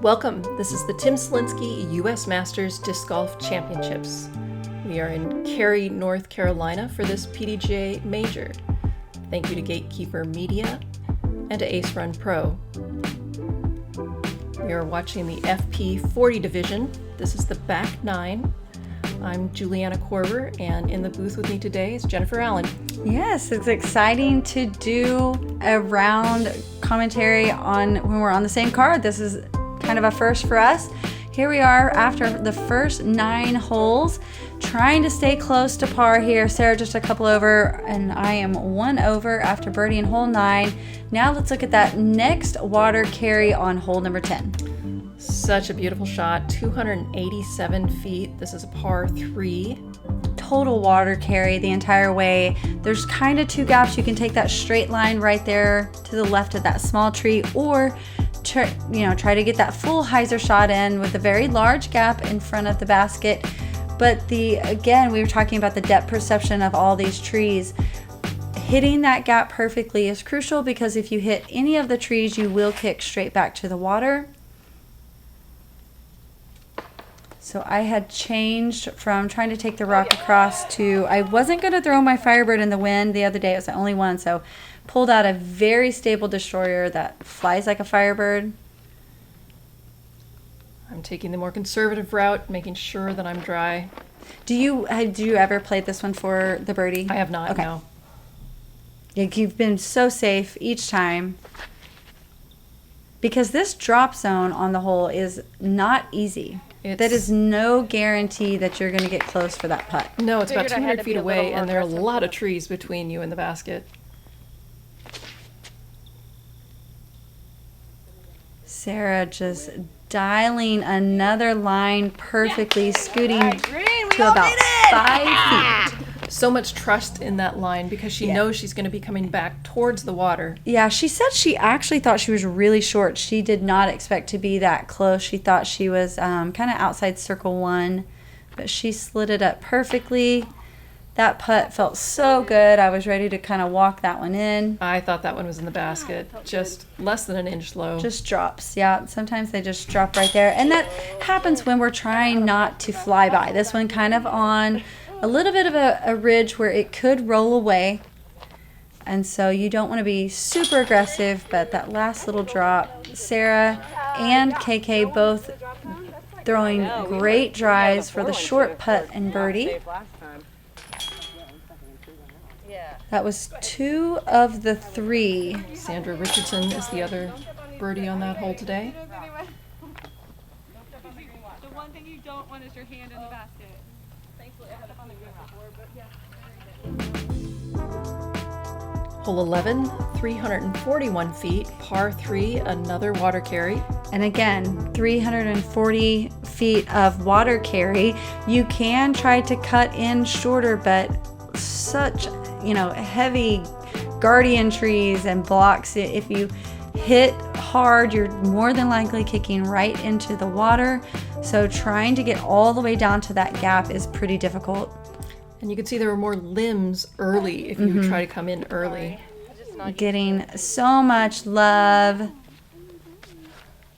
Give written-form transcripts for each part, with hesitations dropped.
Welcome. This is the Tim Selinske U.S. Masters Disc Golf Championships. We are in Cary, North Carolina for this PDGA Major. Thank you to Gatekeeper Media and to Ace Run Pro. We are watching the FP40 division. This is the back nine. I'm Juliana Korver, and in the booth with me today is Jennifer Allen. Yes, it's exciting to do a round commentary on when we're on the same card. This is kind of a first for us. Here we are after the first 9 holes, trying to stay close to par here. Sarah just a couple over, and I am 1 over after birdieing hole 9. Now let's look at that next water carry on hole number 10. Such a beautiful shot, 287 feet. This is a par 3. Total water carry the entire way. There's kind of 2 gaps. You can take that straight line right there to the left of that small tree, or try to get that full hyzer shot in with a very large gap in front of the basket. But again, we were talking about the depth perception of all these trees. Hitting that gap perfectly is crucial, because if you hit any of the trees, you will kick straight back to the water. So I had changed from trying to take the rock across to, I wasn't going to throw my Firebird in the wind the other day. It was the only one, so pulled out a very stable destroyer that flies like a Firebird. I'm taking the more conservative route, making sure that I'm dry. Do you ever play this one for the birdie? I have not, okay. No. You've been so safe each time, because this drop zone on the hole is not easy. That is no guarantee that you're going to get close for that putt. No, it's about 200 feet away, and there are a lot of trees between you and the basket. Sarah just dialing another line perfectly, scooting to about 5 feet. So much trust in that line, because she knows she's going to be coming back towards the water. Yeah, she said she actually thought she was really short. She did not expect to be that close. She thought she was kind of outside circle 1, but she slid it up perfectly. That putt felt so good. I was ready to kind of walk that one in. I thought that one was in the basket, just less than an inch low. Just drops, yeah. Sometimes they just drop right there. And that happens when we're trying not to fly by. This one kind of on a little bit of a ridge where it could roll away. And so you don't want to be super aggressive, but that last little drop, Sarah and KK both throwing great drives for the short putt and birdie. That was 2 of the 3. Sandra Richardson is the other birdie on that hole today. The one thing you don't want is your hand in the basket. Thankfully, I had it on the ground before, but yeah. Hole 11, 341 feet, par 3, another water carry. And again, 340 feet of water carry. You can try to cut in shorter, but such heavy guardian trees and blocks. If you hit hard, you're more than likely kicking right into the water. So trying to get all the way down to that gap is pretty difficult. And you can see there were more limbs early if you try to come in early. Getting so much love.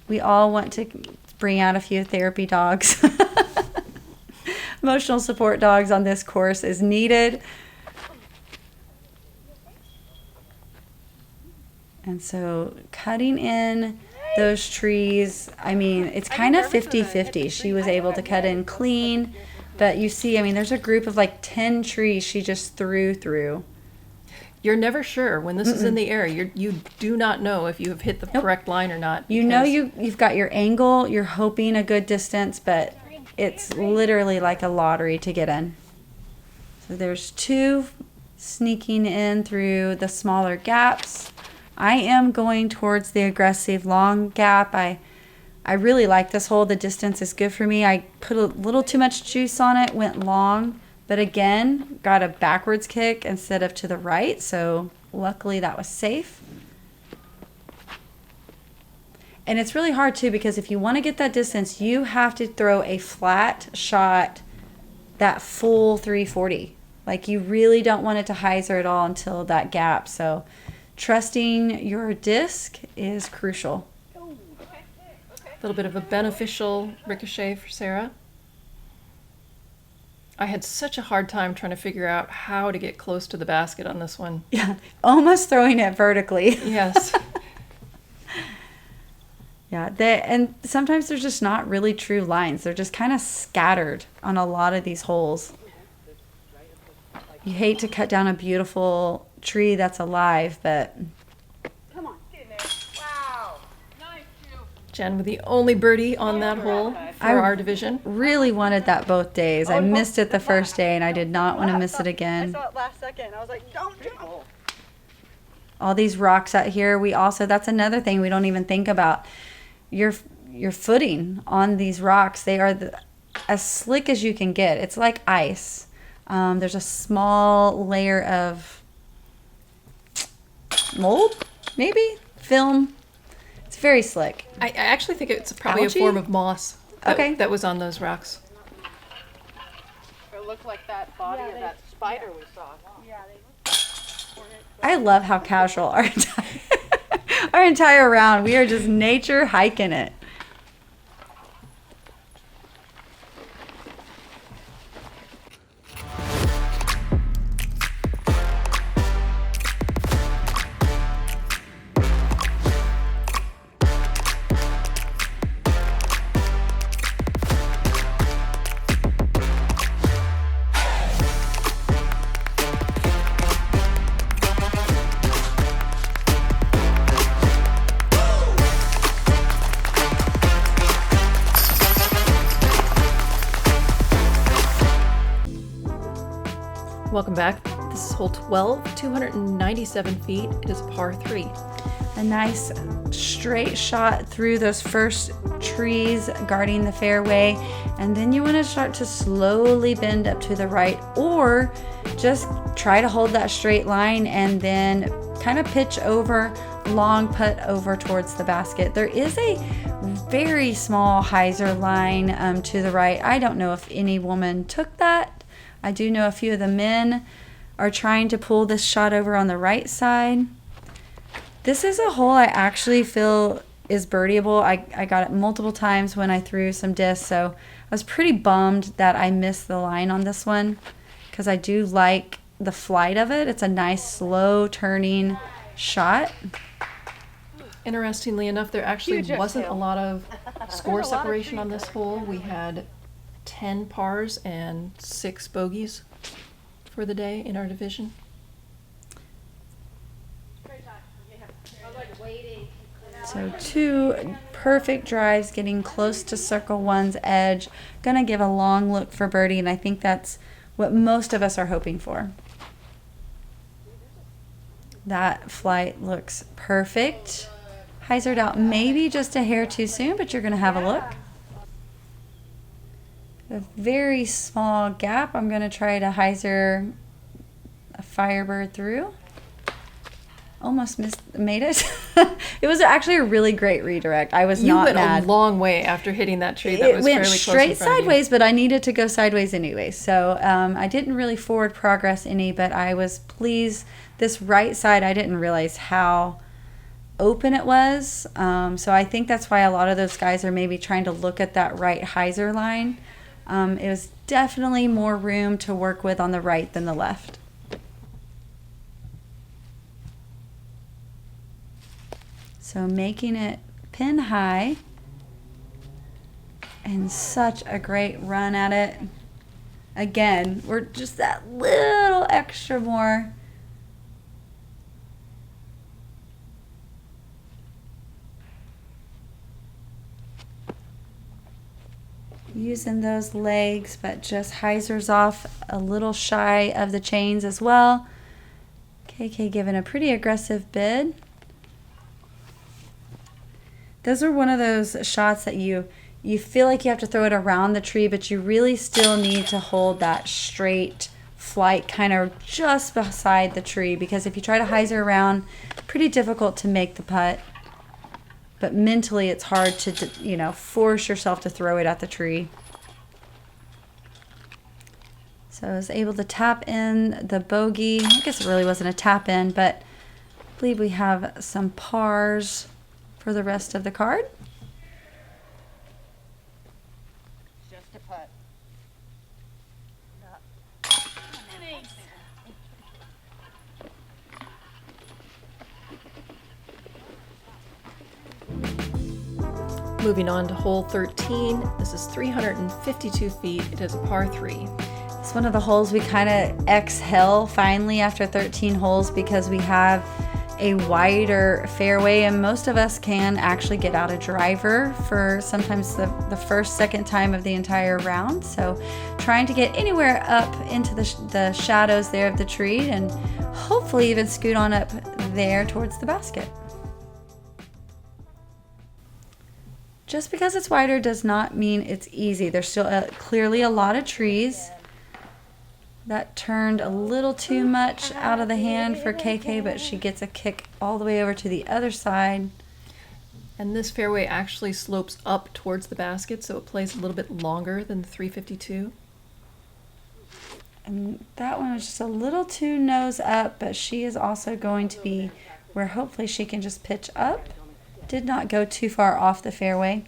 We all want to bring out a few therapy dogs. Emotional support dogs on this course is needed. And so cutting in those trees, I mean, it's kind of 50-50. She was able to cut in clean, but you see, I mean, there's a group of like 10 trees she just threw through. You're never sure when this is in the air. You do not know if you have hit the correct line or not. You know you've got your angle, you're hoping a good distance, but it's literally like a lottery to get in. So there's 2 sneaking in through the smaller gaps. I am going towards the aggressive long gap. I really like this hole. The distance is good for me. I put a little too much juice on it, went long, but again, got a backwards kick instead of to the right, so luckily that was safe. And it's really hard too, because if you want to get that distance, you have to throw a flat shot, that full 340. Like you really don't want it to hyzer at all until that gap. So trusting your disc is crucial. A little bit of a beneficial ricochet for Sarah. I had such a hard time trying to figure out how to get close to the basket on this one. Yeah, almost throwing it vertically. Yes. Yeah, and sometimes there's just not really true lines. They're just kind of scattered on a lot of these holes. You hate to cut down a beautiful tree that's alive, but... Come on, get in there. Wow. Nice, Ju. Jen with the only birdie on that hole for our division. really wanted that both days. I missed it the first day, and I did not want to miss it again. I saw it last second. I was like, don't jump. All these rocks out here, that's another thing we don't even think about. Your footing on these rocks, they are as slick as you can get. It's like ice. There's a small layer of mold, maybe film. It's very slick. I actually think it's probably Algae? a form of moss Okay. that was on those rocks. It looked like that body of that spider we saw. Yeah, they I love how casual our entire round. We are just nature hiking it. Welcome back. This is hole 12, 297 feet. It is a par 3. A nice straight shot through those first trees guarding the fairway, and then you want to start to slowly bend up to the right, or just try to hold that straight line and then kind of pitch over, long putt over towards the basket. There is a very small hyzer line to the right. I don't know if any woman took that. I do know a few of the men are trying to pull this shot over on the right side. This is a hole I actually feel is birdieable. I got it multiple times when I threw some discs, so I was pretty bummed that I missed the line on this one because I do like the flight of it. It's a nice slow turning shot. Interestingly enough, there actually Huge wasn't a exhale. lot of score There's a lot of separation on trees this hole. We had 10 pars and 6 bogeys for the day in our division. So 2 perfect drives getting close to circle one's edge. Gonna give a long look for birdie, and I think that's what most of us are hoping for. That flight looks perfect. Hyzered out maybe just a hair too soon, but you're gonna have a look. A very small gap. I'm gonna try to hyzer a Firebird through. Almost made it. It was actually a really great redirect. I was You not went mad. a long way after hitting that tree that It was went fairly close straight in front of you. sideways, but I needed to go sideways anyway. So I didn't really forward progress any, but I was pleased. This right side, I didn't realize how open it was. So I think that's why a lot of those guys are maybe trying to look at that right hyzer line. It was definitely more room to work with on the right than the left. So making it pin high, and such a great run at it. Again, we're just that little extra more. Using those legs, but just hyzers off a little shy of the chains as well. KK giving a pretty aggressive bid. Those are one of those shots that you feel like you have to throw it around the tree, but you really still need to hold that straight flight kind of just beside the tree, because if you try to hyzer around, pretty difficult to make the putt. But mentally it's hard to, force yourself to throw it at the tree. So So I was able to tap in the bogey. I guess it really wasn't a tap in, but I believe we have some pars for the rest of the card. Just a putt. Moving on to hole 13. This is 352 feet. It is a par 3. It's one of the holes we kind of exhale finally after 13 holes because we have a wider fairway, and most of us can actually get out a driver for sometimes the first, second time of the entire round. So trying to get anywhere up into the shadows there of the tree and hopefully even scoot on up there towards the basket. Just because it's wider does not mean it's easy. There's still clearly a lot of trees. That turned a little too much out of the hand for KK, but she gets a kick all the way over to the other side. And this fairway actually slopes up towards the basket, so it plays a little bit longer than the 352. And that one was just a little too nose up, but she is also going to be where hopefully she can just pitch up. Did not go too far off the fairway.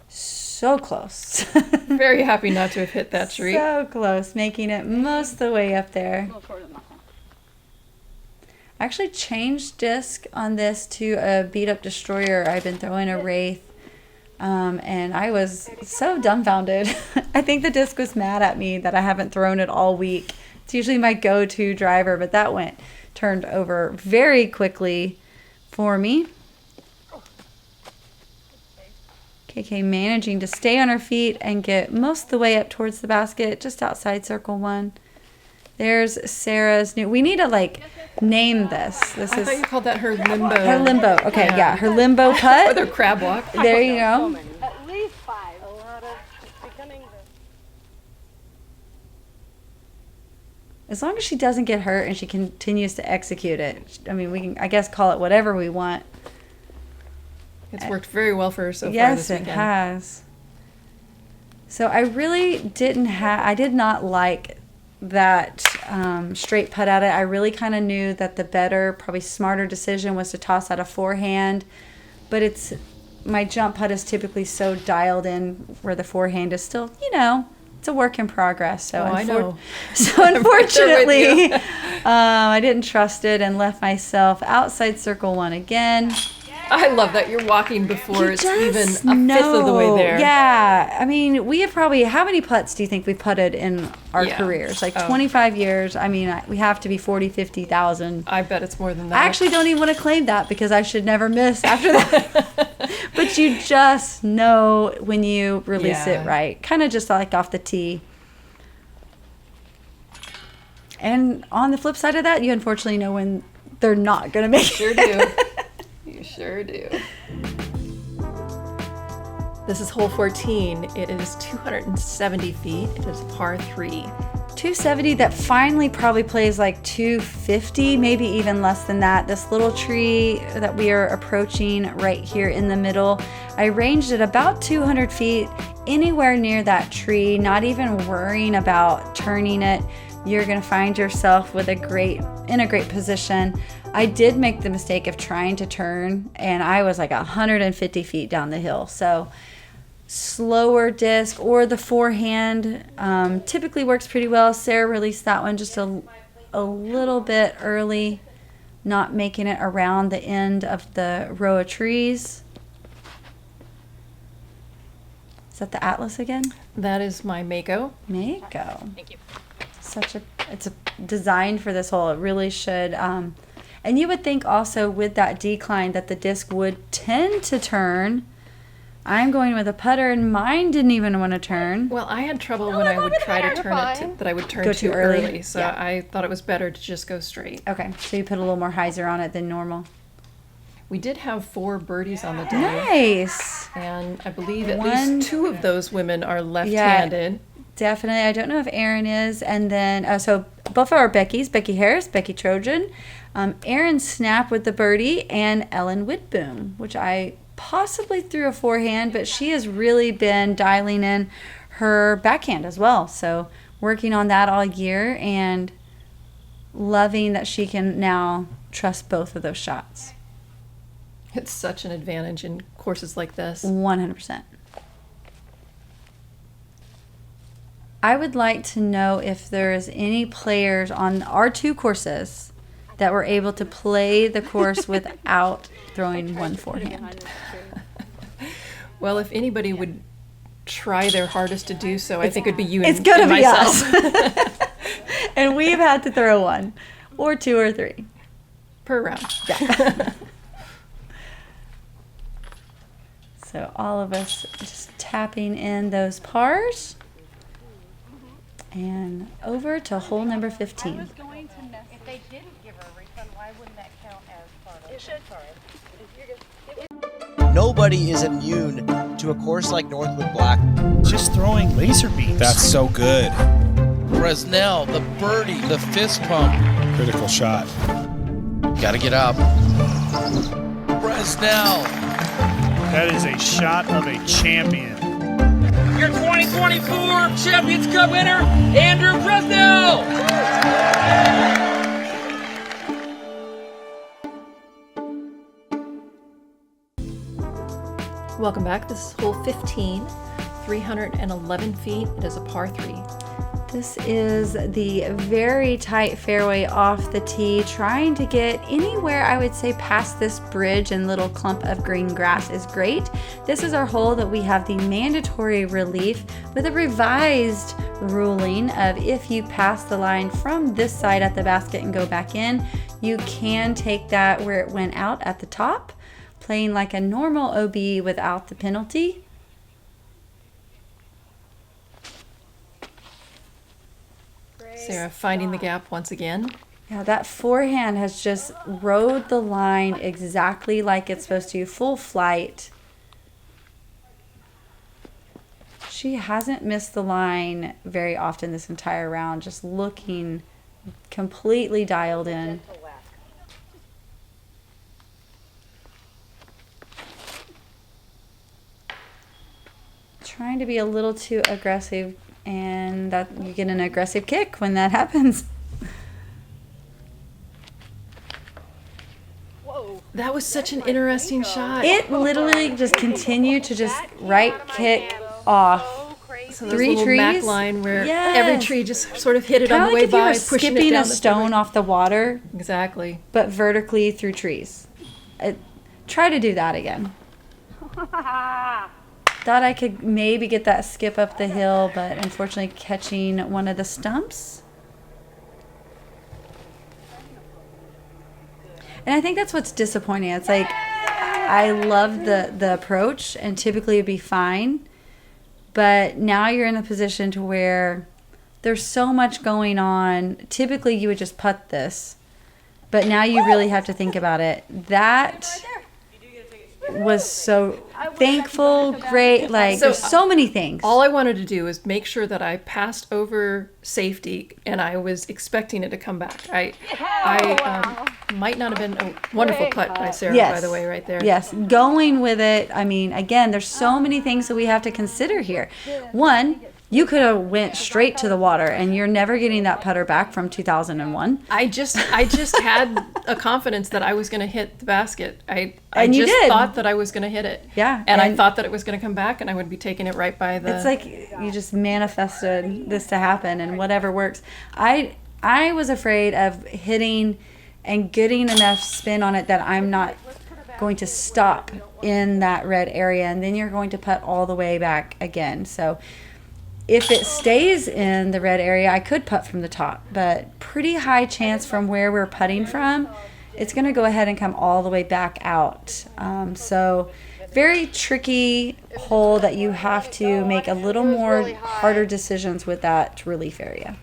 So close. Very happy not to have hit that tree. So close, making it most of the way up there. I actually changed disc on this to a beat up destroyer. I've been throwing a Wraith, and I was so dumbfounded. I think the disc was mad at me that I haven't thrown it all week. It's usually my go-to driver, but that turned over very quickly for me. KK managing to stay on her feet and get most of the way up towards the basket, just outside circle 1. There's Sarah's new. We need to name this. This I is thought you called that her limbo. her limbo. Okay, yeah, her limbo Or putt. their crab walk. There you go. At least 5. A lot of becoming As long as she doesn't get hurt and she continues to execute it. I mean, we can, I guess, call it whatever we want. It's worked very well for her so far Yes, this it weekend. has. So I really I did not like that straight putt at it. I really kind of knew that the better, probably smarter decision was to toss out a forehand. But my jump putt is typically so dialed in where the forehand is still, it's a work in progress. So, I know. So unfortunately, I didn't trust it and left myself outside circle 1 again. I love that you're walking before You it's even just a fifth of the way know. there. Yeah. I mean, we have probably, how many putts do you think we've putted in our Yeah. careers? Like Oh. 25 years. I mean, we have to be 40, 50,000. I bet it's more than that. I actually don't even want to claim that because I should never miss after that. But you just know when you release Yeah. it right. Kind of just like off the tee. And on the flip side of that, you unfortunately know when they're not going to make Sure it. do. You sure do. This is hole 14. It is 270 feet. It is par 3. 270 that finally probably plays like 250, maybe even less than that. This little tree that we are approaching right here in the middle, I ranged it about 200 feet, anywhere near that tree, not even worrying about turning it. You're gonna find yourself in a great position. I did make the mistake of trying to turn, and I was like 150 feet down the hill. So slower disc or the forehand typically works pretty well. Sarah released that one just a little bit early, not making it around the end of the row of trees. Is that the Atlas again? That is my Mako. Mako. Thank you. It's designed for this hole. It really should. And you would think also with that decline that the disc would tend to turn. I'm going with a putter, and mine didn't even want to turn. Well, I had trouble when I would try to turn it, that I would turn Go too too early. early. So Yeah. I thought it was better to just go straight. Okay, so you put a little more hyzer on it than normal. We did have 4 birdies on the day. Nice. And I believe at One- least 2 of those women are left-handed. Definitely. I don't know if Erin is. And then, so both of our Beckys, Becky Harris, Becky Trojan, Erin Snap with the birdie, and Ellen Whitboom, which I possibly through a forehand, but she has really been dialing in her backhand as well. So working on that all year and loving that she can now trust both of those shots. It's such an advantage in courses like this. 100%. I would like to know if there's any players on our 2 courses that were able to play the course without throwing one forehand. Well, if anybody would try their hardest to do so, I think it would be you and, It's going to and be myself. us. And we've had to throw 1 or 2 or 3 Per round. Yeah. So all of us just tapping in those pars. And over to hole number 15. If they didn't give her a refund, why wouldn't that count as part of it? It should. Sorry. Nobody is immune to a course like Northwood Black. Just throwing laser beams. That's so good. Bresnell, the birdie, the fist pump. Critical shot. Gotta get up. Bresnell. That is a shot of a champion. Your 2024 Champions Cup winner, Andrew Bresnell. Welcome back. This is hole 15, 311 feet. It is a par 3. This is the very tight fairway off the tee, trying to get anywhere I would say past this bridge and little clump of green grass is great. This is our hole that we have the mandatory relief with a revised ruling of if you pass the line from this side at the basket and go back in, you can take that where it went out at the top, playing like a normal OB without the penalty. Sarah finding the gap once again. Yeah, that forehand has just rode the line exactly like it's supposed to, full flight. She hasn't missed the line very often this entire round, just looking completely dialed in. Trying to be a little too aggressive, and that you get an aggressive kick when that happens. That was such an interesting shot. It literally just continued to just right kick off. So there's 3 a little trees. Mac line where Yes. every tree just sort of hit it Kind on of the way like if you by, were pushing it skipping down a the stone fairway. off the water, Exactly. but vertically through trees. Try to do that again. Thought I could maybe get that skip up the hill, but unfortunately catching one of the stumps. And I think that's what's disappointing. It's like, I love the approach, and typically it'd be fine. But now you're in a position to where there's so much going on. Typically you would just putt this, but now you really have to think about it. That was so thankful, great. Like, there's so many things. All I wanted to do was make sure that I passed over safety, and I was expecting it to come back. I might not have been a wonderful putt by Sarah, by the way, right there. Yes, going with it. I mean, again, there's so many things that we have to consider here. One, you could have went straight to the water, and you're never getting that putter back from 2001. I just had a confidence that I was going to hit the basket. I And you just did. thought that I was going to hit it. Yeah, And I and- thought that it was going to come back, and I would be taking it right by the... It's like you just manifested this to happen, and whatever works. I was afraid of hitting and getting enough spin on it that I'm not going to stop in that red area, and then you're going to putt all the way back again. So if it stays in the red area, I could putt from the top, but pretty high chance from where we're putting from, it's going to go ahead and come all the way back out. So very tricky hole that you have to make a little more harder decisions with that relief area.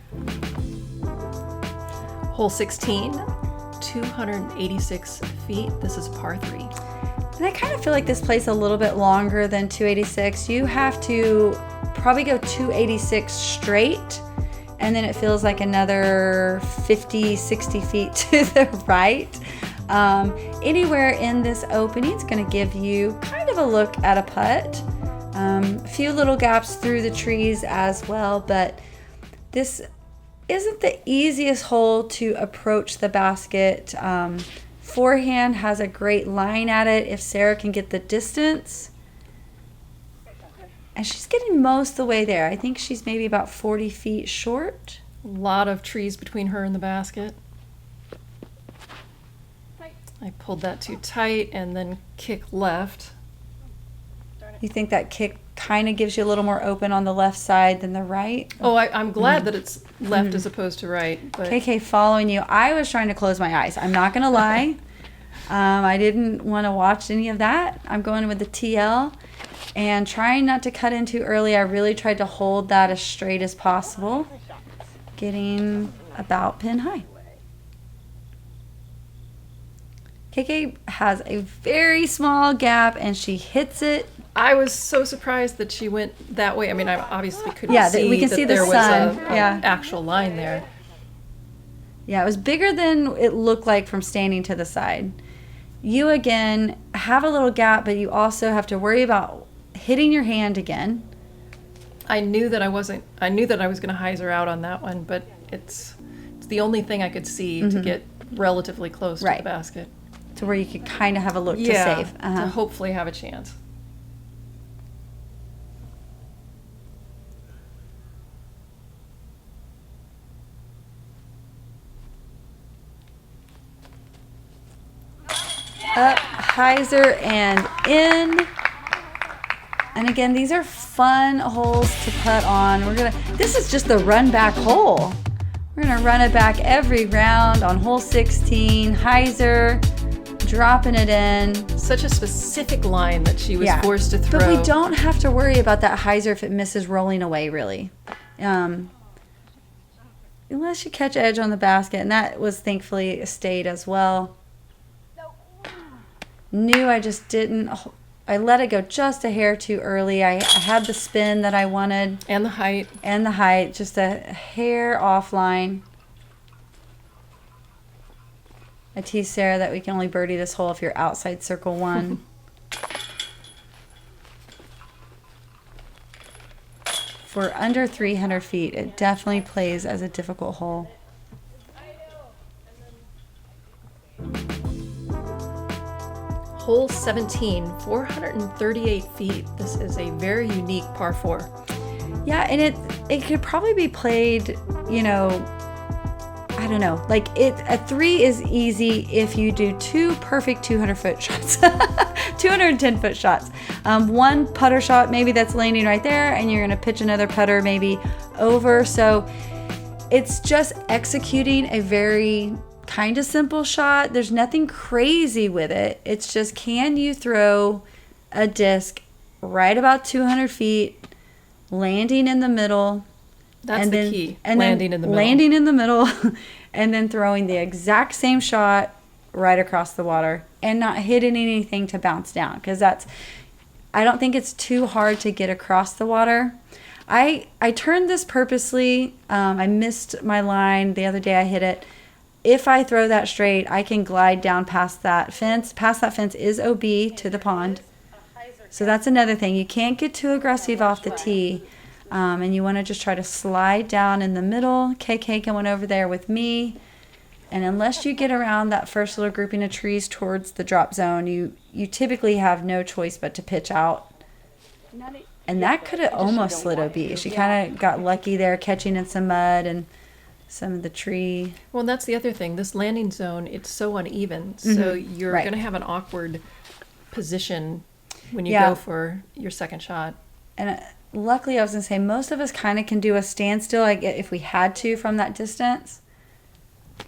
Hole 16, 286 feet. This is par 3. And I kind of feel like this plays a little bit longer than 286. You have to probably go 286 straight, and then it feels like another 50, 60 feet to the right. Anywhere in this opening is going to give you kind of a look at a putt. A few little gaps through the trees as well, but this isn't the easiest hole to approach the basket. Forehand has a great line at it if Sarah can get the distance. And she's getting most of the way there. I think she's maybe about 40 feet short. A lot of trees between her and the basket. I pulled that too tight and then kick left. You think that kick kind of gives you a little more open on the left side than the right? Oh, I'm glad that it's left as opposed to right. But KK following you. I was trying to close my eyes. I'm not going to lie. I didn't want to watch any of that. I'm going with the TL and trying not to cut in too early. I really tried to hold that as straight as possible, getting about pin high. KK has a very small gap and she hits it. I was so surprised that she went that way. I mean, I obviously couldn't see we can that see the there sun. was an actual line there. Yeah, it was bigger than it looked like from standing to the side. You, again, have a little gap, but you also have to worry about hitting your hand again. I knew that I was going to hyzer out on that one, but it's the only thing I could see to get relatively close to the basket. To where you could kind of have a look to save. To hopefully have a chance. Up, hyzer, and in. And again, these are fun holes to putt on. This is just the run back hole. We're gonna run it back every round on hole 16, hyzer, dropping it in. Such a specific line that she was forced to throw. But we don't have to worry about that hyzer if it misses rolling away, really. Unless you catch edge on the basket, and that was thankfully stayed as well. Knew I just didn't. I let it go just a hair too early. I had the spin that I wanted. And the height. And the height, just a hair offline. I teased Sarah that we can only birdie this hole if you're outside circle one. For under 300 feet, it definitely plays as a difficult hole. Hole 17, 438 feet. This is a very unique par 4. Yeah, and it could probably be played, you know, I don't know. Like a 3 is easy if you do 2 perfect 200-foot shots, 210-foot shots. One putter shot maybe that's landing right there, and you're gonna pitch another putter maybe over. So it's just executing a very kind of simple shot. There's nothing crazy with it. It's just, can you throw a disc right about 200 feet, landing in the middle? That's the key. And landing in the middle. Landing in the middle, and then throwing the exact same shot right across the water, and not hitting anything to bounce down. Because I don't think it's too hard to get across the water. I turned this purposely. I missed my line the other day. I hit it. If I throw that straight, I can glide down past that fence. Past that fence is OB to the pond. So that's another thing. You can't get too aggressive off the tee. And you want to just try to slide down in the middle. KK going over there with me. And unless you get around that first little grouping of trees towards the drop zone, you typically have no choice but to pitch out. And that could have almost slid OB. She kind of got lucky there, catching in some mud and some of the tree. Well, and that's the other thing. This landing zone, it's so uneven. So you're going to have an awkward position when you go for your second shot. And luckily, I was going to say, most of us kind of can do a standstill, like if we had to from that distance.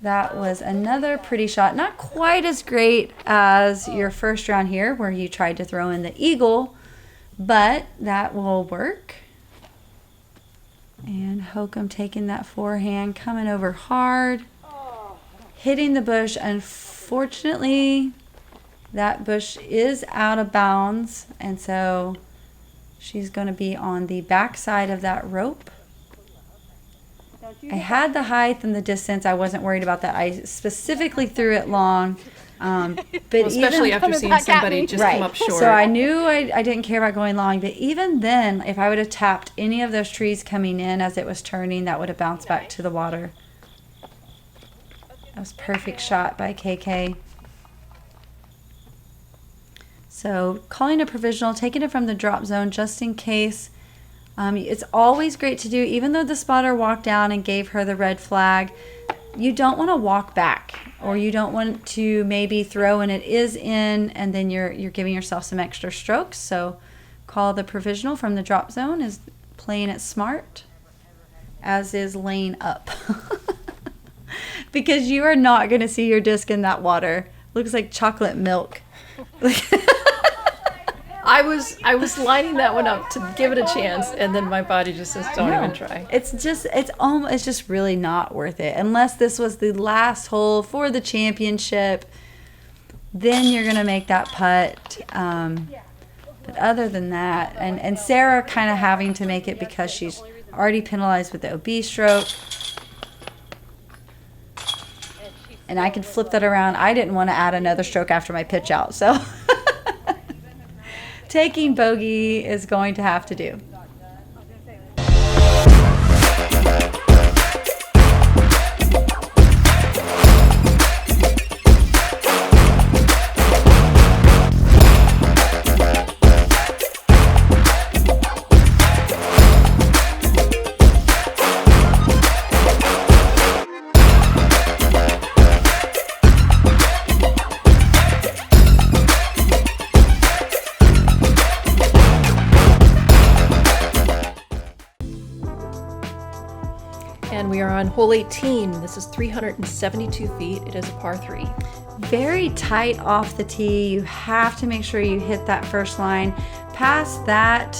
That was another pretty shot. Not quite as great as your first round here, where you tried to throw in the eagle, but that will work. And Hokom taking that forehand, coming over hard, hitting the bush. Unfortunately, that bush is out of bounds, and so she's going to be on the back side of that rope. I had the height and the distance. I wasn't worried about that. I specifically threw it long But especially after coming seeing back at somebody me. just right. come up short. So I knew I didn't care about going long, but even then, if I would have tapped any of those trees coming in as it was turning, that would have bounced back to the water. That was a perfect shot by KK. So calling a provisional, taking it from the drop zone just in case. It's always great to do, even though the spotter walked down and gave her the red flag. You don't want to walk back, or you don't want to maybe throw and it is in, and then you're giving yourself some extra strokes. So call the provisional from the drop zone, is playing it smart, as is laying up. Because you are not going to see your disc in that water. Looks like chocolate milk. I was lining that one up to give it a chance, and then my body just says, "Don't even try." It's just really not worth it unless this was the last hole for the championship. Then you're gonna make that putt. But other than that, and Sarah kind of having to make it because she's already penalized with the OB stroke. And I can flip that around. I didn't want to add another stroke after my pitch out, so taking bogey is going to have to do. And we are on hole 18. This is 372 feet. It is a par 3. Very tight off the tee. You have to make sure you hit that first line. Past that,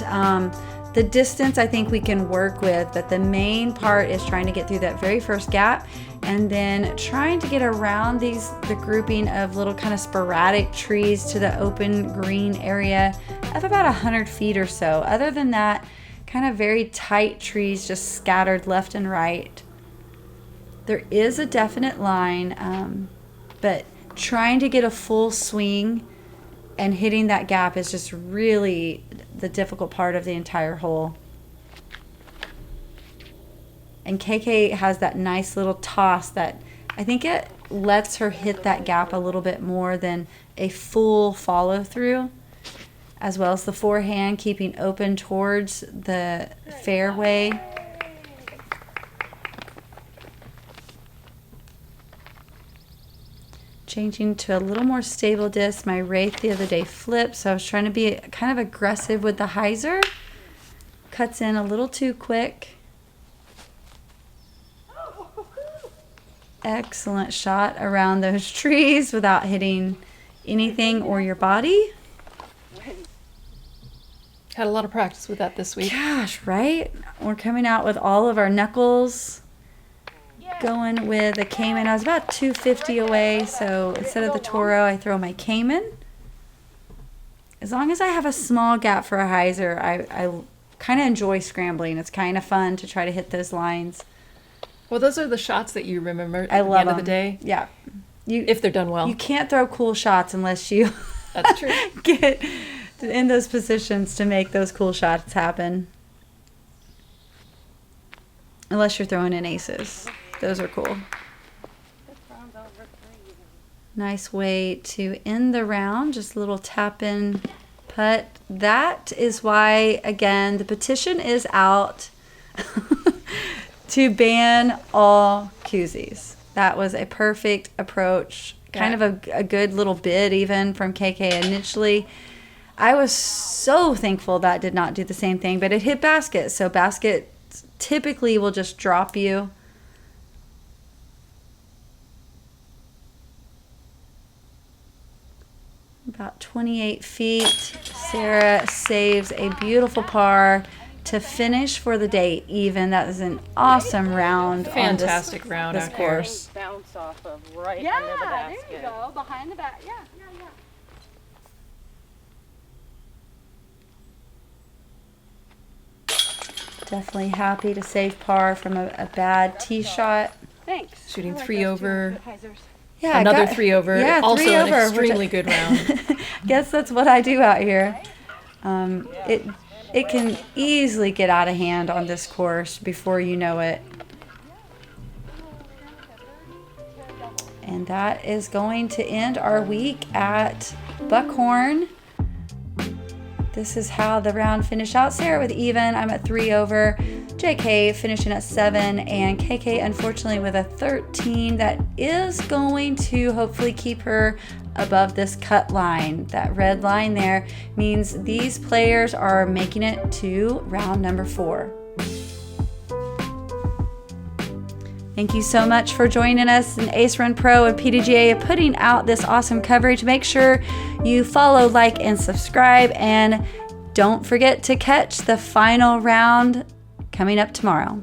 the distance I think we can work with, but the main part is trying to get through that very first gap and then trying to get around the grouping of little kind of sporadic trees to the open green area of about 100 feet or so. Other than that, kind of very tight trees just scattered left and right. There is a definite line, but trying to get a full swing and hitting that gap is just really the difficult part of the entire hole. And KK has that nice little toss that I think it lets her hit that gap a little bit more than a full follow through, as well as the forehand keeping open towards the fairway. Changing to a little more stable disc. My Wraith the other day flipped, so I was trying to be kind of aggressive with the hyzer. Cuts in a little too quick. Excellent shot around those trees without hitting anything or your body. Had a lot of practice with that this week. Gosh, right? We're coming out with all of our knuckles. Going with a Cayman. I was about 250 away, so instead of the Toro, I throw my Cayman. As long as I have a small gap for a hyzer, I kind of enjoy scrambling. It's kind of fun to try to hit those lines. Well, those are the shots that you remember at I the love end of the them. day. Yeah. If they're done well. You can't throw cool shots unless you That's true. get in those positions to make those cool shots happen. Unless you're throwing in aces. Those are cool. Nice way to end the round. Just a little tap in putt. That is why, again, the petition is out to ban all koozies. That was a perfect approach. Kind of a good little bid even from KK initially. I was so thankful that did not do the same thing, but it hit basket. So basket typically will just drop you. About 28 feet. Sarah saves a beautiful par to finish for the day even. That is an awesome round. Fantastic on round this out course. Bounce off of right Yeah, under the there basket. you go. Behind the back. Yeah. Definitely happy to save par from a bad tee shot. Thanks. Shooting 3 over. Yeah, Another 3 over. Yeah, also 3 over. an extremely good round. Guess that's what I do out here. It can easily get out of hand on this course before you know it. And that is going to end our week at Buckhorn. This is how the round finished out. Sarah with even. I'm at 3 over. JK finishing at 7. And KK, unfortunately, with a 13. That is going to hopefully keep her above this cut line. That red line there means these players are making it to round number 4. Thank you so much for joining us in Ace Run Pro and PDGA putting out this awesome coverage. Make sure you follow, like, and subscribe. And don't forget to catch the final round coming up tomorrow.